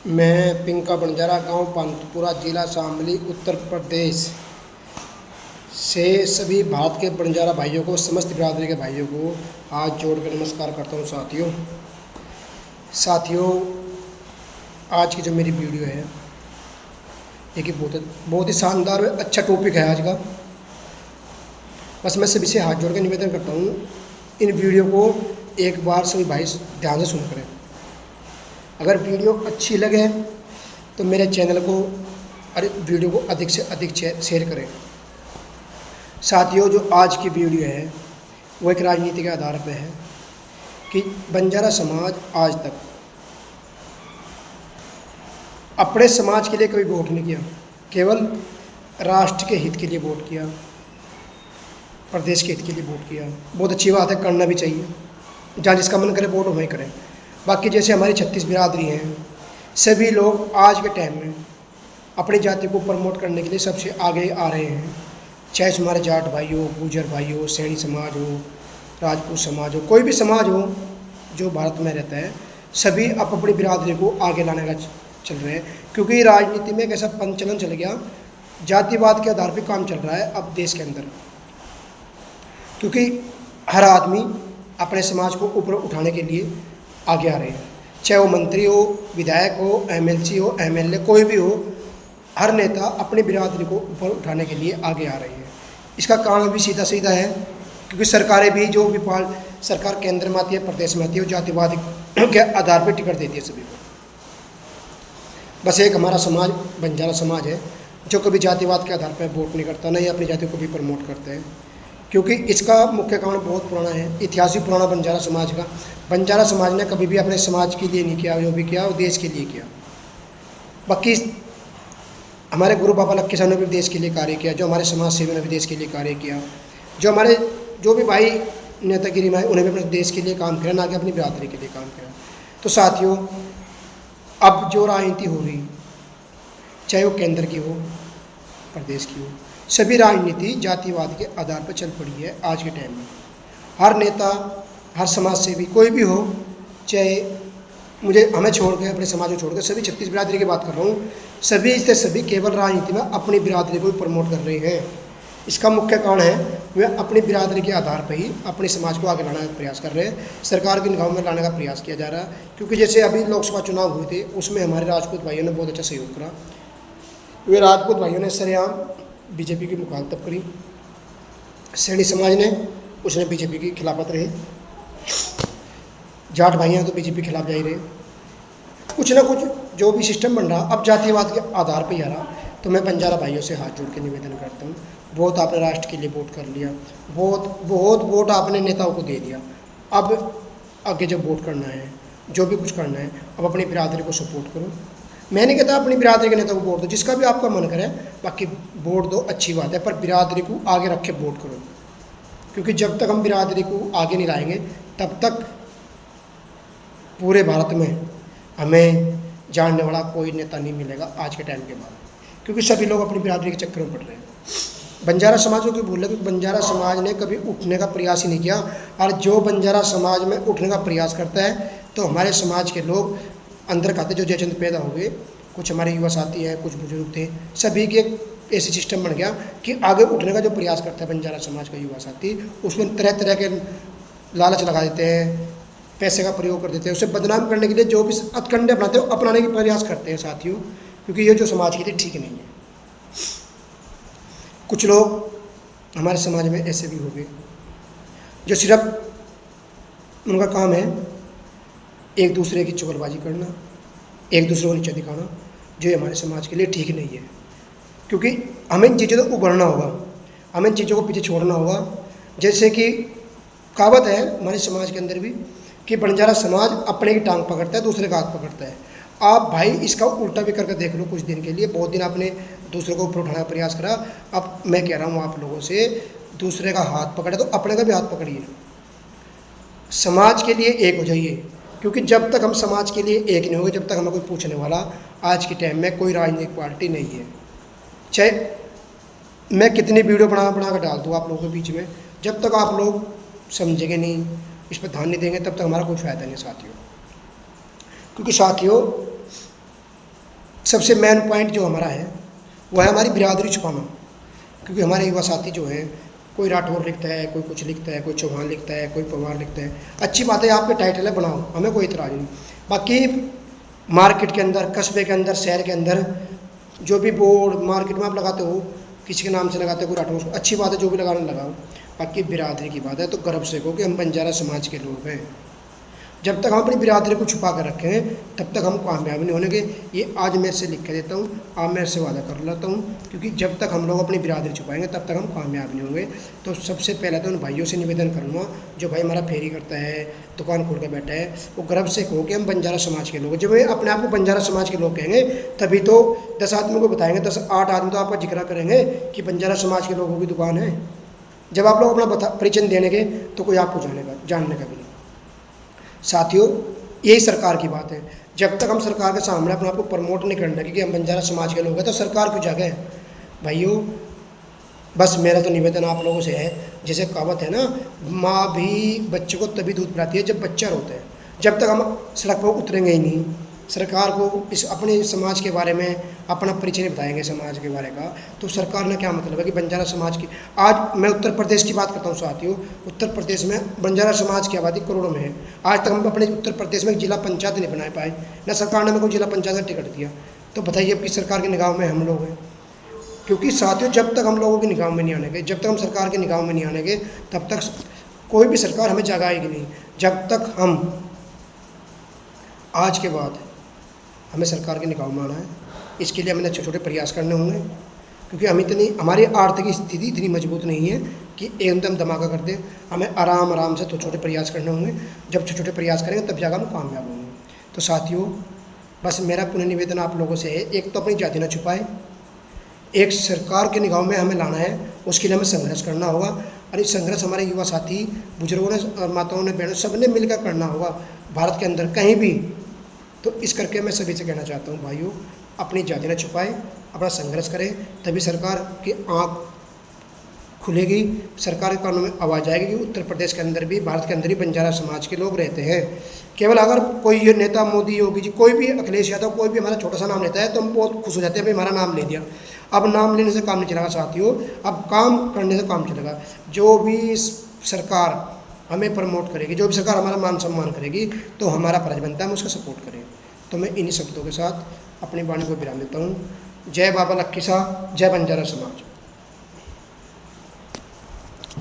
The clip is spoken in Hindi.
मैं पिंका बंजारा गांव पानपुरा जिला शामली उत्तर प्रदेश से सभी भारत के बंजारा भाइयों को, समस्त बिरादरी के भाइयों को हाथ जोड़कर नमस्कार करता हूं। साथियों, आज की जो मेरी वीडियो है ये कि बहुत ही शानदार और अच्छा टॉपिक है आज का। बस मैं सभी से हाथ जोड़ के निवेदन करता हूँ, इन वीडियो को एक बार सभी भाई ध्यान से सुन करें। अगर वीडियो अच्छी लगे तो मेरे चैनल को वीडियो को अधिक से अधिक शेयर करें। साथियों, जो आज की वीडियो है वो एक राजनीति के आधार पर है कि बंजारा समाज आज तक अपने समाज के लिए कभी वोट नहीं किया, केवल राष्ट्र के हित के लिए वोट किया, प्रदेश के हित के लिए वोट किया। बहुत अच्छी बात है, करना भी चाहिए। जहाँ जिसका मन करे वोट वहीं करें। बाकी जैसे हमारी 36 बिरादरी हैं, सभी लोग आज के टाइम में अपनी जाति को प्रमोट करने के लिए सबसे आगे आ रहे हैं। चाहे हमारे जाट भाई हो, गुर्जर भाई हो, सैनी समाज हो, राजपूत समाज हो, कोई भी समाज हो जो भारत में रहता है, सभी अपनी बिरादरी को आगे लाने का चल रहे हैं। क्योंकि राजनीति में एक ऐसा पंचलन चल गया, जातिवाद के आधार पर काम चल रहा है अब देश के अंदर। क्योंकि हर आदमी अपने समाज को ऊपर उठाने के लिए आगे आ रहे हैं। चाहे वो मंत्री हो, विधायक हो, एमएलसी हो, एमएलए, कोई भी हो, हर नेता अपनी बिरादरी को ऊपर उठाने के लिए आगे आ रही है। इसका कारण भी सीधा सीधा है, क्योंकि सरकारें भी जो भी सरकार केंद्र में आती है, प्रदेश में आती है, वो जातिवाद के आधार पर टिकट देती है सभी को। बस एक हमारा समाज बंजारा समाज है जो कभी जातिवाद के आधार पर वोट नहीं करता, नहीं अपनी जाति को भी प्रमोट करते हैं। क्योंकि इसका मुख्य कारण बहुत पुराना है, इतिहास भी पुराना बंजारा समाज का। बंजारा समाज ने कभी भी अपने समाज के लिए नहीं किया, जो भी किया वो देश के लिए किया। बाकी हमारे गुरु बाबा लक्की साहब ने भी देश के लिए कार्य किया, जो हमारे समाज सेवी ने भी देश के लिए कार्य किया, जो भी भाई नेतागिरी में उन्हें भी अपने देश के लिए काम किया, ना कि अपनी बिरादरी के लिए काम किया। तो साथियों, अब जो राजनीति हो रही, चाहे वो केंद्र की हो, प्रदेश की हो, सभी राजनीति जातिवाद के आधार पर चल पड़ी है आज के टाइम में। हर नेता, हर समाज सेवी, कोई भी हो, चाहे हमें छोड़ के, अपने समाज को छोड़ के, सभी 36 बिरादरी की बात कर रहा हूँ, सभी केवल राजनीति में अपनी बिरादरी को ही प्रमोट कर रहे हैं। इसका मुख्य कारण है वे अपनी बिरादरी के आधार पर ही अपने समाज को आगे लाने का प्रयास कर रहे हैं, सरकार की निगाहों में लाने का प्रयास किया जा रहा है। क्योंकि जैसे अभी लोकसभा चुनाव हुए थे, उसमें हमारे राजपूत भाइयों ने बहुत अच्छा सहयोग करा। वे राजपूत भाइयों ने सरेआम बीजेपी की मुखालफत करी, सैनी समाज ने उसने बीजेपी की खिलाफत रही, जाट भाई हैं तो बीजेपी के खिलाफ जा ही रहे। कुछ ना कुछ जो भी सिस्टम बन रहा, अब जातिवाद के आधार पर ही आ रहा। तो मैं बंजारा भाइयों से हाथ जोड़ के निवेदन करता हूँ, बहुत आपने राष्ट्र के लिए वोट कर लिया, बहुत वोट आपने नेताओं को दे दिया। अब आगे जब वोट करना है, जो भी कुछ करना है, अब अपनी बिरादरी को सपोर्ट करो। मैं नहीं कहता अपनी बिरादरी के नेता को वोट दो, जिसका भी आपका मन करे, बाकी वोट दो, अच्छी बात है, पर बिरादरी को आगे रख के वोट करो। क्योंकि जब तक हम बिरादरी को आगे नहीं लाएंगे, तब तक पूरे भारत में हमें जानने वाला कोई नेता नहीं मिलेगा आज के टाइम के बाद। क्योंकि सभी लोग अपनी बिरादरी के चक्कर में पड़ रहे हैं। बंजारा समाज को क्यों बोल रहे, क्योंकि बंजारा समाज ने कभी उठने का प्रयास ही नहीं किया। और जो बंजारा समाज में उठने का प्रयास करता है, तो हमारे समाज के लोग अंदर खाते जो जयचंद पैदा हुए, कुछ हमारे युवा साथी हैं, कुछ बुजुर्ग थे, सभी के एक ऐसे सिस्टम बन गया कि आगे उठने का जो प्रयास करता है बंजारा समाज का युवा साथी, उसमें तरह तरह के लालच लगा देते हैं, पैसे का प्रयोग कर देते हैं, उसे बदनाम करने के लिए जो भी हथकंडे अपनाते हैं, अपनाने के प्रयास करते हैं साथियों। क्योंकि ये जो समाज के लिए ठीक नहीं है। कुछ लोग हमारे समाज में ऐसे भी हो गए जो सिर्फ उनका काम है एक दूसरे की चुगलबाजी करना, एक दूसरे को नीचे दिखाना, जो हमारे समाज के लिए ठीक नहीं है। क्योंकि हमें इन चीज़ों से उभरना होगा, हमें इन चीज़ों को पीछे छोड़ना होगा। जैसे कि कहावत है हमारे समाज के अंदर भी कि बंजारा समाज अपने की टांग पकड़ता है, दूसरे का हाथ पकड़ता है। आप भाई इसका उल्टा भी करके देख लो। कुछ दिन के लिए, बहुत दिन आपने दूसरे को ऊपर उठाने का प्रयास करा, अब मैं कह रहा हूँ आप लोगों से, दूसरे का हाथ पकड़े तो अपने का भी हाथ पकड़िए, समाज के लिए एक हो जाइए। क्योंकि जब तक हम समाज के लिए एक नहीं होंगे, जब तक हमें कोई पूछने वाला आज के टाइम में कोई राजनीतिक पार्टी नहीं है। चाहे मैं कितनी वीडियो बना कर डाल दूँ आप लोगों के बीच में, जब तक आप लोग समझेंगे नहीं, इस पर ध्यान नहीं देंगे, तब तक हमारा कोई फ़ायदा नहीं साथियों। क्योंकि साथियों सबसे मेन पॉइंट जो हमारा है वो है हमारी बिरादरी छुपाना। क्योंकि हमारे युवा साथी जो हैं, कोई राठौर लिखता है, कोई कुछ लिखता है, कोई चौहान लिखता है, कोई पवार लिखता है। अच्छी बात है, आपके टाइटल है, बनाओ, हमें कोई इतराज़ नहीं। बाकी मार्केट के अंदर, कस्बे के अंदर, शहर के अंदर जो भी बोर्ड मार्केट में आप लगाते हो, किसी के नाम से लगाते हो, कोई राठौर, अच्छी बात है, जो भी लगाना लगाओ। बाकी बिरादरी की बात है तो गर्व से कहो कि हम बंजारा समाज के लोग हैं। जब तक हम अपनी बिरादरी को छुपा कर रखें तब तक हम कामयाब नहीं होंगे। ये आज मेरे से लिख के देता हूँ, आज मेरे से वादा कर लेता हूँ, क्योंकि जब तक हम लोग अपनी बिरादरी छुपाएंगे तब तक हम कामयाब नहीं होंगे। तो सबसे पहले तो उन भाइयों से निवेदन करूँगा जो भाई हमारा फेरी करता है, दुकान खोल कर बैठा है, वो गर्व से कहो कि हम बंजारा समाज के लोग। जब वे अपने आप को बंजारा समाज के लोग कहेंगे तभी तो 10 आदमियों को बताएंगे, 10-8 आदमी तो आपका जिक्र करेंगे कि बंजारा समाज के लोगों की दुकान है। जब आप लोग अपना परिचय देने के तो कोई आपको जानने का भी नहीं। साथियों, यही सरकार की बात है। जब तक हम सरकार के सामने अपने आप को प्रमोट नहीं करने कि हम बंजारा समाज के लोग हैं तो सरकार क्यों जागे। भाइयों, बस मेरा तो निवेदन आप लोगों से है, जैसे कहावत है ना, माँ भी बच्चे को तभी दूध पिलाती है जब बच्चा रोता है। जब तक हम सड़क पर उतरेंगे ही नहीं, सरकार को इस अपने समाज के बारे में अपना परिचय नहीं बताएंगे समाज के बारे का, तो सरकार ने क्या मतलब है कि बंजारा समाज की। आज मैं उत्तर प्रदेश की बात करता हूँ साथियों, उत्तर प्रदेश में बंजारा समाज की आबादी करोड़ों में है। आज तक हम अपने उत्तर प्रदेश में एक जिला पंचायत नहीं बना पाए, न सरकार ने मेरे को जिला पंचायत का टिकट दिया। तो बताइए अब किस सरकार की निगाह में हम लोग हैं। क्योंकि साथियों, जब तक हम लोगों की निगाह में नहीं आने के, जब तक हम सरकार की निगाह में नहीं आने के, तब तक कोई भी सरकार हमें जगाएगी नहीं। जब तक हम आज के बाद हमें सरकार की निगाह में आना है, इसके लिए हमें छोटे छोटे प्रयास करने होंगे। क्योंकि हमारी आर्थिक स्थिति इतनी मजबूत नहीं है कि एकदम धमाका कर दे। हमें आराम से छोटे प्रयास करने होंगे। जब छोटे छोटे प्रयास करेंगे तब जाकर हम कामयाब होंगे। तो साथियों, बस मेरा पुनः निवेदन आप लोगों से है, एक तो अपनी जाति न छुपाए, एक सरकार के निगाह में हमें लाना है, उसके लिए हमें संघर्ष करना होगा। और इस संघर्ष हमारे युवा साथी, बुजुर्गों ने और माताओं ने, बहनों, सब ने मिलकर करना होगा भारत के अंदर कहीं भी। तो इस करके मैं सभी से कहना चाहता हूँ, भाइयों, अपनी जाति न छुपाएं, अपना संघर्ष करें, तभी सरकार की आँख खुलेगी, सरकार के कानों में आवाज़ आएगी कि उत्तर प्रदेश के अंदर भी, भारत के अंदर ही बंजारा समाज के लोग रहते हैं। केवल अगर कोई ये नेता, मोदी, योगी जी, कोई भी, अखिलेश यादव, कोई भी हमारा छोटा सा नाम लेता है तो हम बहुत खुश हो जाते हैं, भाई हमारा नाम ले दिया। अब नाम लेने से काम नहीं चलेगा साथियों, अब काम करने से काम चलेगा। जो भी सरकार हमें प्रमोट करेगी, जो भी सरकार हमारा मान सम्मान करेगी, तो हमारा फर्ज बनता है हम उसका सपोर्ट करें। तो मैं इन्हीं शब्दों के साथ अपनी वाणी को विराम देता हूँ। जय बाबा लक्की शाह, जय बंजारा समाज।